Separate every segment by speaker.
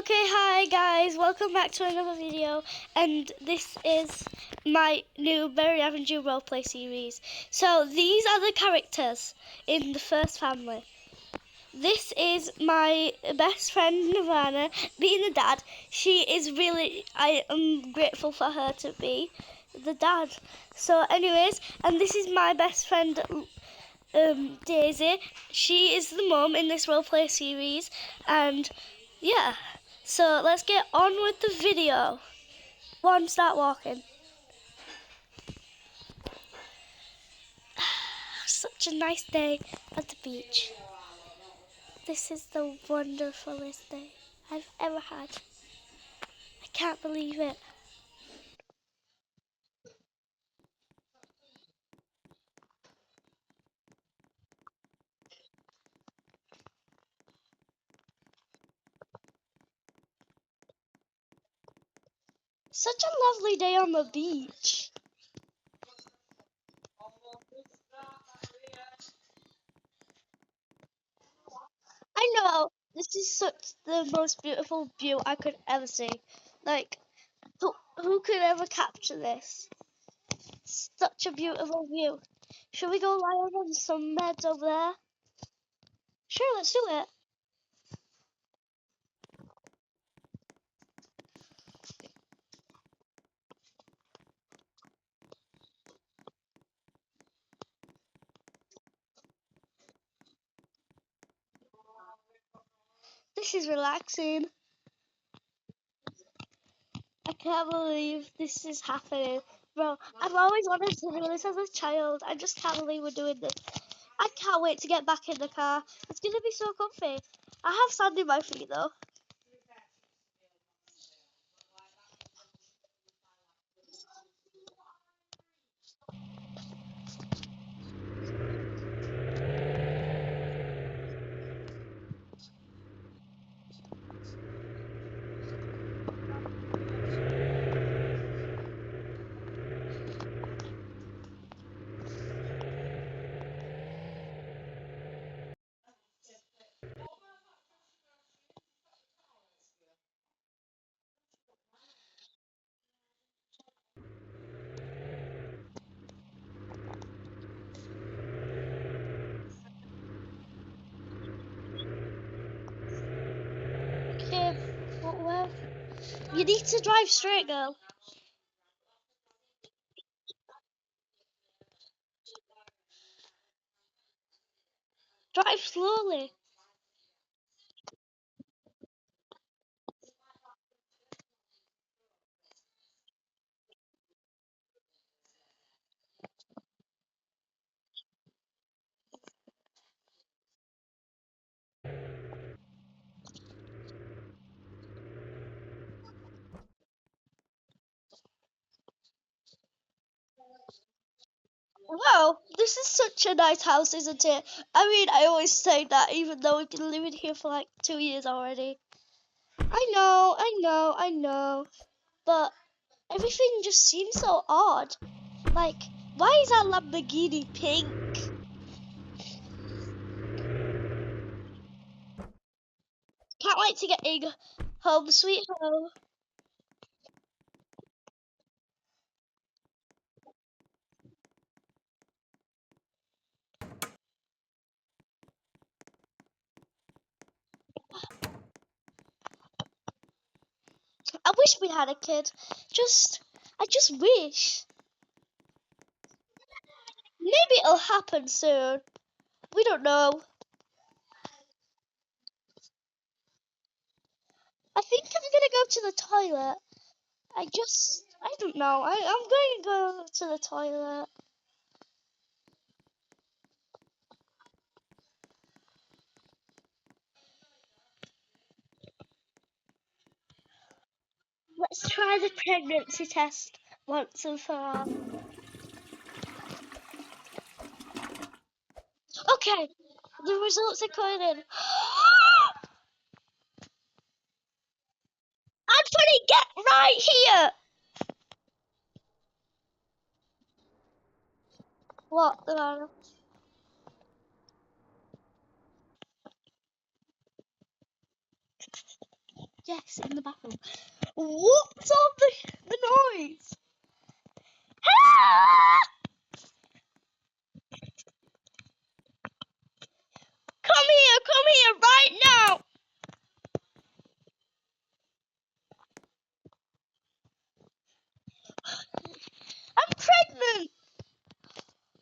Speaker 1: Okay, hi guys, welcome back to another video, and this is my new Berry Avenue roleplay series. So these are the characters in the first family. This is my best friend Nirvana, being the dad. I am grateful for her to be the dad. So anyways, and this is my best friend Daisy. She is the mum in this roleplay series, and yeah. So let's get on with the video. One, start walking. Such a nice day at the beach. This is the wonderfulest day I've ever had. I can't believe it. Such a lovely day on the beach. I know, this is such the most beautiful view I could ever see. Like, who could ever capture this? Such a beautiful view. Should we go lie on some beds over there? Sure, let's do it. This is relaxing. I can't believe this is happening. Bro, I've always wanted to do this as a child. I just can't believe we're doing this. I can't wait to get back in the car. It's going to be so comfy. I have sand in my feet though. Okay, where? You need to drive straight, girl. Drive slowly. Wow, this is such a nice house, isn't it? I mean, I always say that even though we've been living here for like 2 years already. I know. But everything just seems so odd. Like, why is our Lamborghini pink? Can't wait to get in home sweet home. I wish we had a kid. I just wish. Maybe it'll happen soon. We don't know. I think I'm gonna go to the toilet. I don't know. I'm going to go to the toilet. Let's try the pregnancy test once and for all. Okay, the results are coming in. Anthony, get right here! What the matter? Yes, in the bathroom. What's all the noise? Ah! Come here right now. I'm pregnant.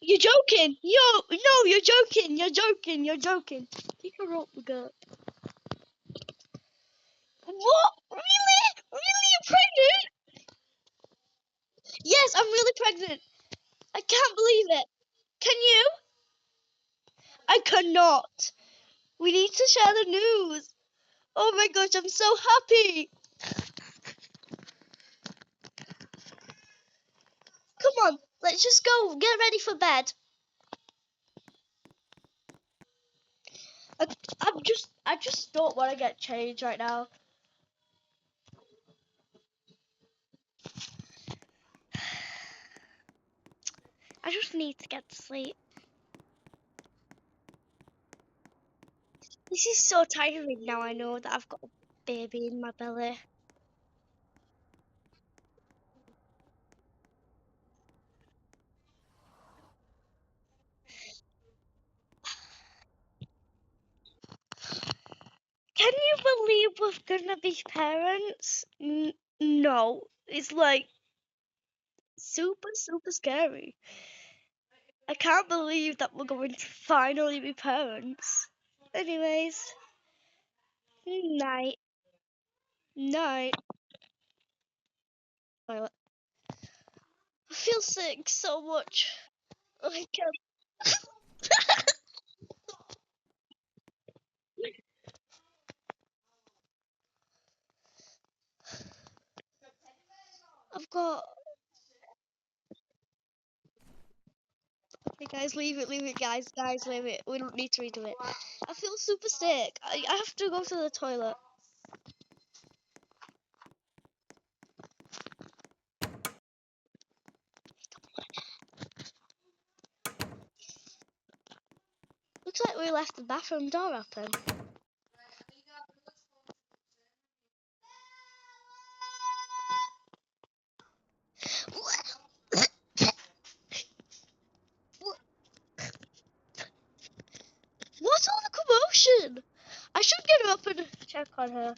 Speaker 1: You're joking. No, you're joking. You're joking. Pick her up, girl. What? Really? Really, you're pregnant? Yes, I'm really pregnant. I can't believe it. Can you? I cannot. We need to share the news. Oh my gosh, I'm so happy. Come on, let's just go. Get ready for bed. I, I just don't want to get changed right now. I just need to get to sleep. This is so tiring now. I know that I've got a baby in my belly. Can you believe we're gonna be parents? No, it's like super scary. I can't believe that we're going to finally be parents. Anyways, night, night. Toilet. I feel sick so much. I can't. I've got. Hey guys, leave it, guys, leave it. We don't need to redo it. I feel super sick. I have to go to the toilet. Looks like we left the bathroom door open. What's all the commotion? I should get up and check on her.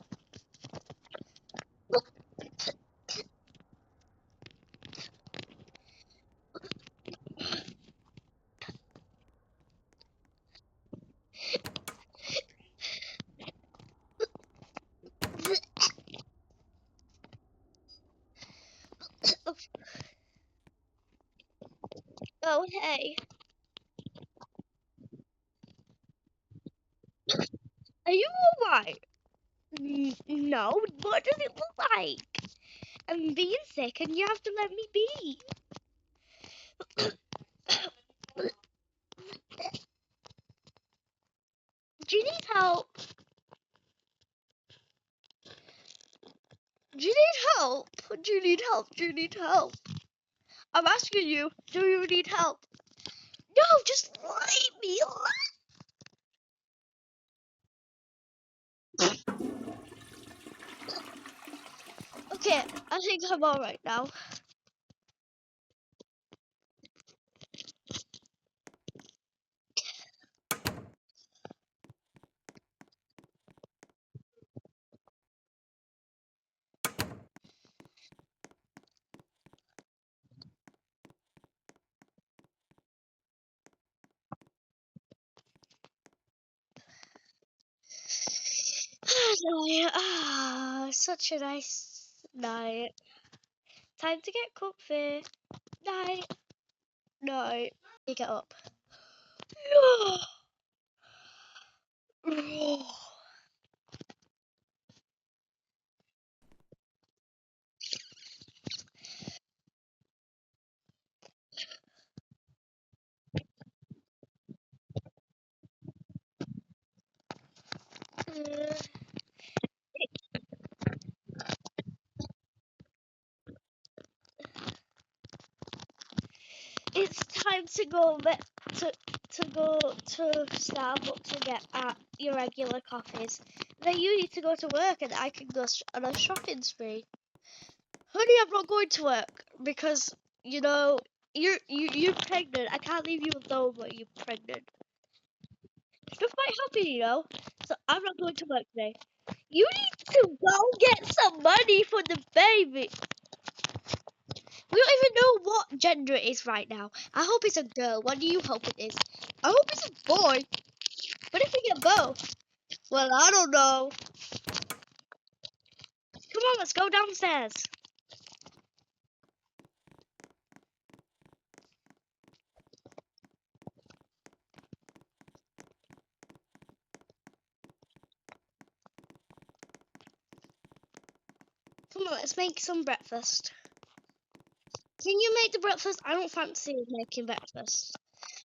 Speaker 1: Oh, hey. Are you alright? No. What does it look like? I'm being sick and you have to let me be. Do you need help? Do you need help? Do you need help? Do you need help? I'm asking you, do you need help? No, just leave me alone. Okay, I think I'm alright now. Such a nice night. Time to get comfy. Night. Night. You get up. It's time to go to to go to Starbucks to get your regular coffees. Then you need to go to work and I can go on a shopping spree. Honey, I'm not going to work because, you know, you're pregnant. I can't leave you alone when you're pregnant. Stuff might happen, you know. So I'm not going to work today. You need to go get some money for the baby. We don't even know what gender it is right now. I hope it's a girl. What do you hope it is? I hope it's a boy. What if we get both? Well, I don't know. Come on, let's go downstairs. Come on, let's make some breakfast. Can you make the breakfast? I don't fancy making breakfast.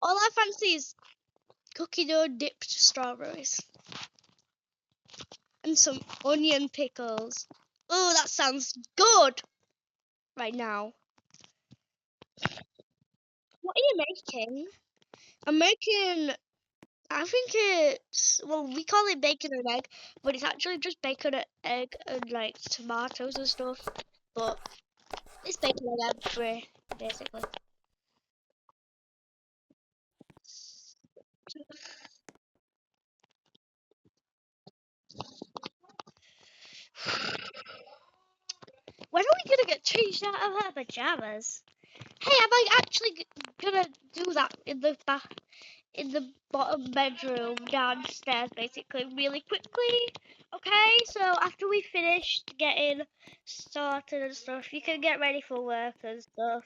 Speaker 1: All I fancy is cookie dough dipped strawberries. And some onion pickles. Oh, that sounds good right now. What are you making? I'm making, I think it's, well, we call it bacon and egg, but it's actually just bacon and egg and like tomatoes and stuff. But it's bacon and egg free, basically. When are we gonna get changed out of our pajamas? Hey, am I actually gonna do that in the bottom bedroom downstairs, basically, really quickly? Okay, so after we finish getting started and stuff, you can get ready for work and stuff.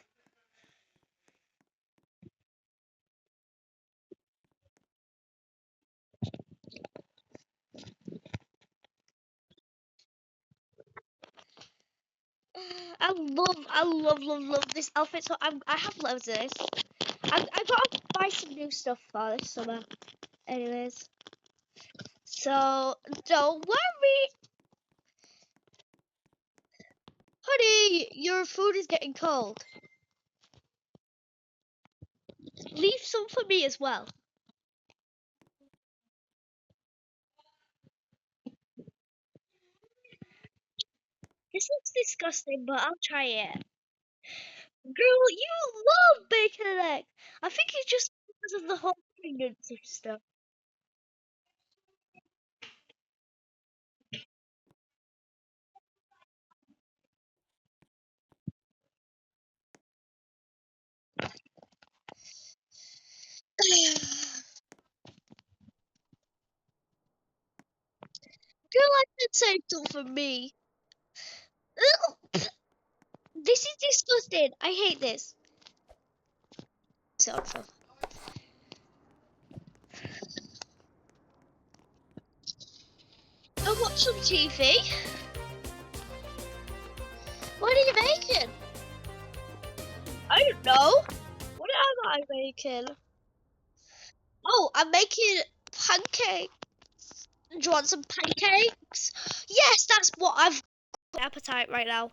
Speaker 1: I love this outfit. So I have loads of this. I gotta buy some new stuff for this summer. Anyways, so don't worry, honey. Your food is getting cold. Leave some for me as well. This looks disgusting, but I'll try it. Girl, you love bacon and egg. I think it's just because of the whole pregnancy stuff. Girl, I said save some for me. Ugh, this is disgusting. I hate this. So, I'll watch some TV. What are you making? I don't know. What am I making? Oh, I'm making pancakes. Do you want some pancakes? Yes, that's what I've got appetite right now.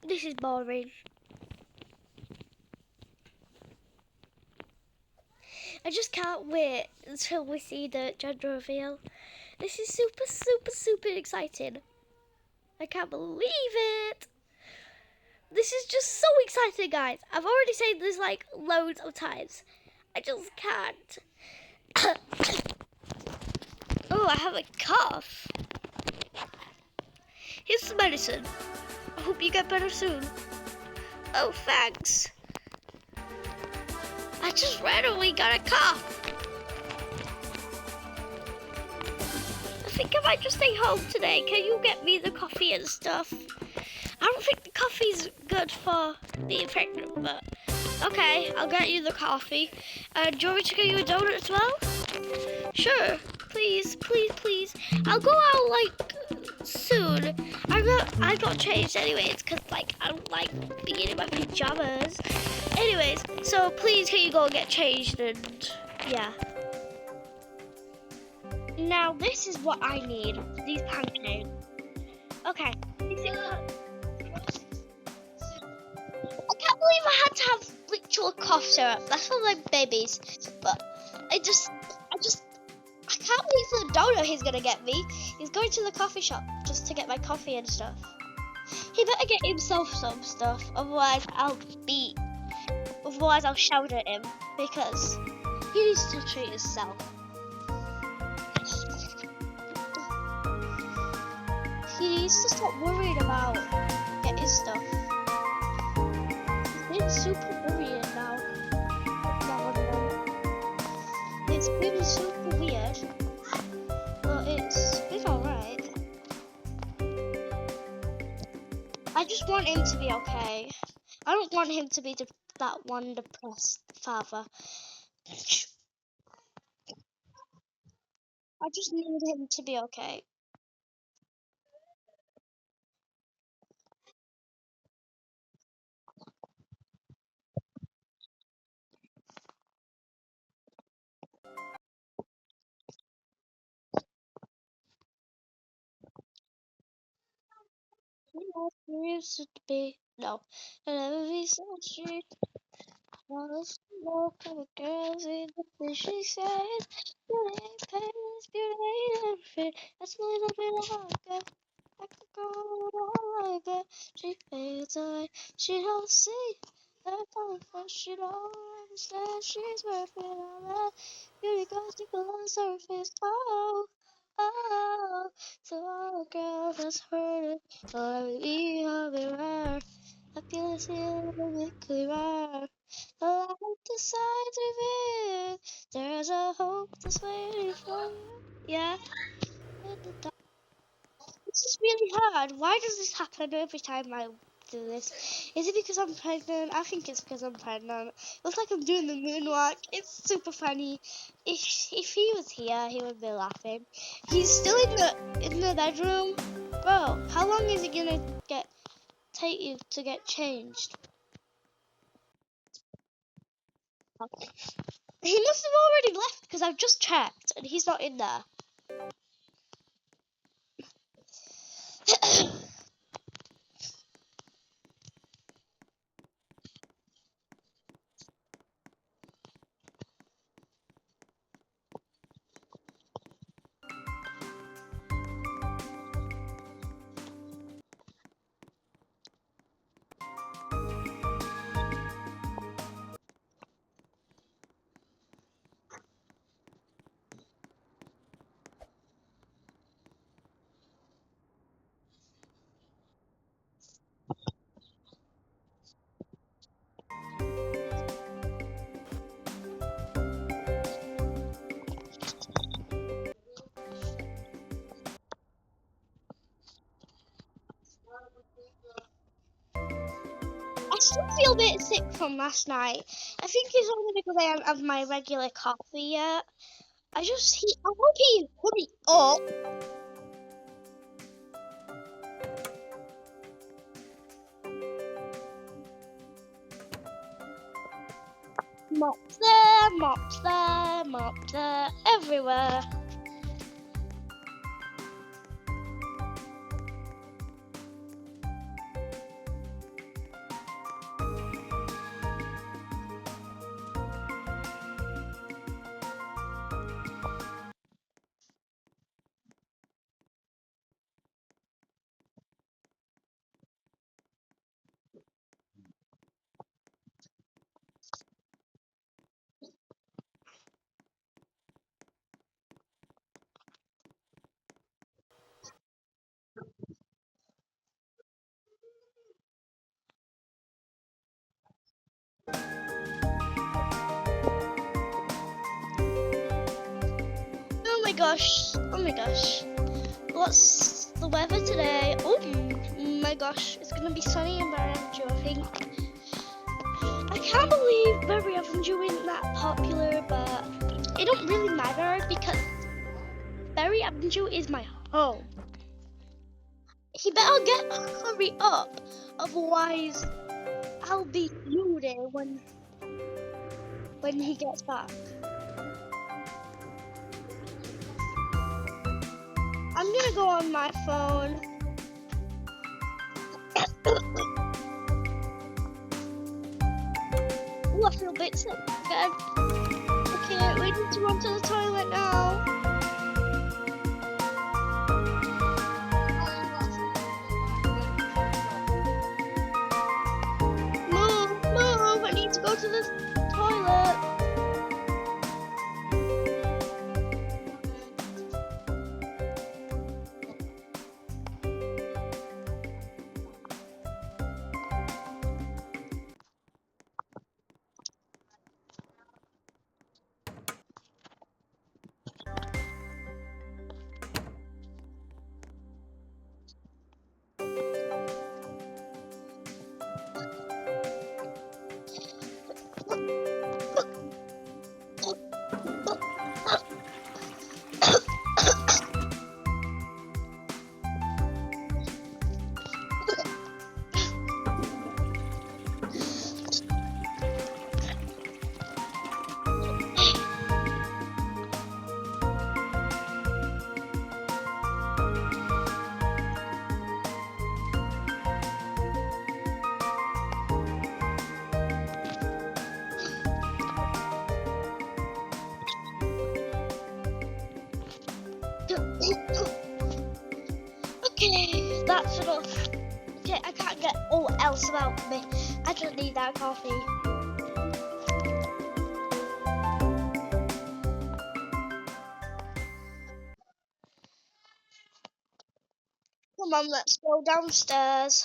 Speaker 1: This is boring. I just can't wait until we see the gender reveal. This is super exciting. I can't believe it. This is just so exciting, guys. I've already said this like loads of times. I just can't. Oh, I have a cough. Here's some medicine. I hope you get better soon. Oh, thanks. I just randomly got a cough. I think I might just stay home today. Can you get me the coffee and stuff? I don't think the coffee's good for being pregnant, but okay, I'll get you the coffee. Do you want me to get you a donut as well? Sure, please. I'll go out like soon. I got changed anyways, cause like I don't like being in my pajamas. Anyways, so please can you go and get changed and yeah. Now this is what I need. These pancakes. Okay. I can't believe I had to have literal cough syrup. That's for my babies. But I can't wait for the donut he's gonna get me. He's going to the coffee shop just to get my coffee and stuff. He better get himself some stuff, otherwise I'll shout at him because he needs to treat himself. He needs to stop worrying about getting stuff. He's been super worrying now. It's been super weird, but it's been alright. I just want him to be okay. I don't want him to be that one depressed father. I just need him to be okay. You used to be no, I'll never be so street. Wanna smoke with the girls in the fish, she says. Beauty ain't painless, beauty ain't everything. That's a little bit of hunger. I could go on like that. She fades away, she don't see. Her coming first, she don't understand. She's worth it all that. Beauty goes deep below the surface. Oh, oh. To all the girls that's hurting, let me be her mirror. I can see a little bit clearer. The light decides within. There's a hope that's waiting for you. Yeah. This is really hard. Why does this happen every time I do this? Is it because I'm pregnant? I think it's because I'm pregnant. It looks like I'm doing the moonwalk. It's super funny. If he was here, he would be laughing. He's still in the bedroom. Bro, how long is it gonna take you to get changed? He must have already left because I've just checked and he's not in there. I still feel a bit sick from last night. I think it's only because I haven't had my regular coffee yet. I hope he hurry up. Mops there, everywhere. Oh my gosh. What's the weather today? Oh my gosh, it's gonna be sunny in Barangio, I think. I can't believe Berry Avenue isn't that popular, but it don't really matter because Berry Avenue is my home. He better hurry up, otherwise I'll be muted when he gets back. I'm gonna go on my phone Ooh, I feel a bit sick again. Okay, we need to run to the toilet now. Move, move, I need to go to the toilet. Okay, that's enough. Okay, I can't get all else about me. I just need that coffee. Come on, let's go downstairs.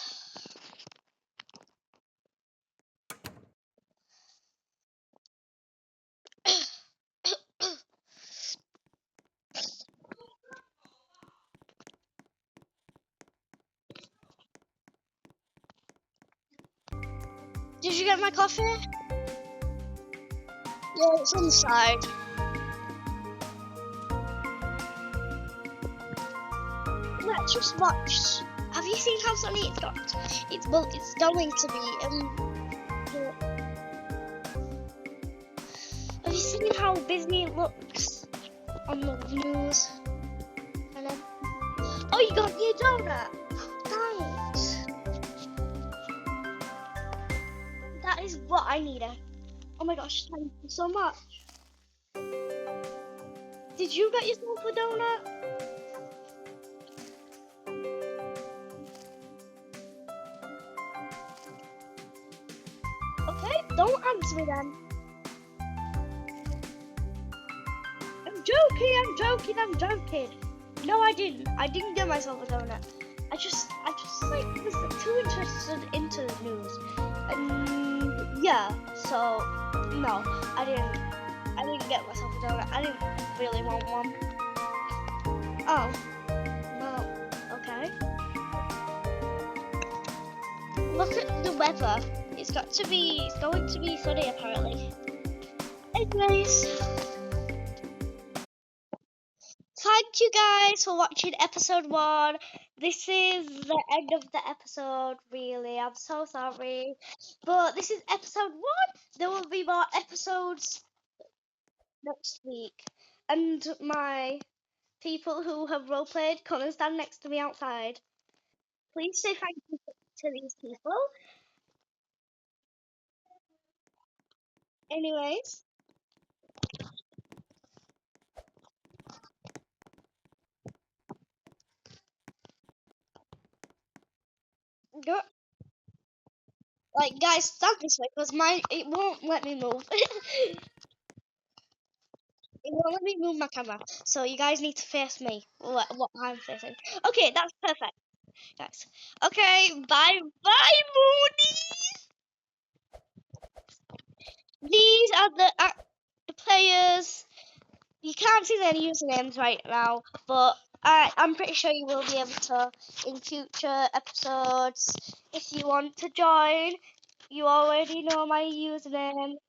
Speaker 1: Did you get my coffee? Yeah, it's inside. Let's just watch. Have you seen how sunny it's got? It's going to be. Have you seen how busy it looks on the news? And then, oh, you got your donut. Thanks. That is what I needed. Oh my gosh, thank you so much. Did you get yourself a donut? Okay, don't answer me then. I'm joking. No, I didn't. I didn't get myself a donut. I just like was too interested into the news, and yeah. So no, I didn't get myself a donut. I didn't really want one. Oh, well, okay. Look at the weather. It's going to be sunny apparently. Anyways. Thank you guys for watching episode 1. This is the end of the episode, really. I'm so sorry. But this is episode 1. There will be more episodes next week. And my people who have roleplayed, come and stand next to me outside. Please say thank you to these people. Anyways. Go. Like, guys, stand this way because it won't let me move. It won't let me move my camera. So you guys need to face me. What I'm facing. Okay, that's perfect, guys. Okay, bye Moonies. These are the players. You can't see their usernames right now, but I'm pretty sure you will be able to in future episodes. If you want to join, you already know my username.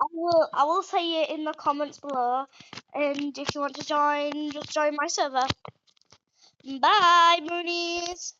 Speaker 1: I will say it in the comments below, and if you want to join, just join my server. Bye, Moonies.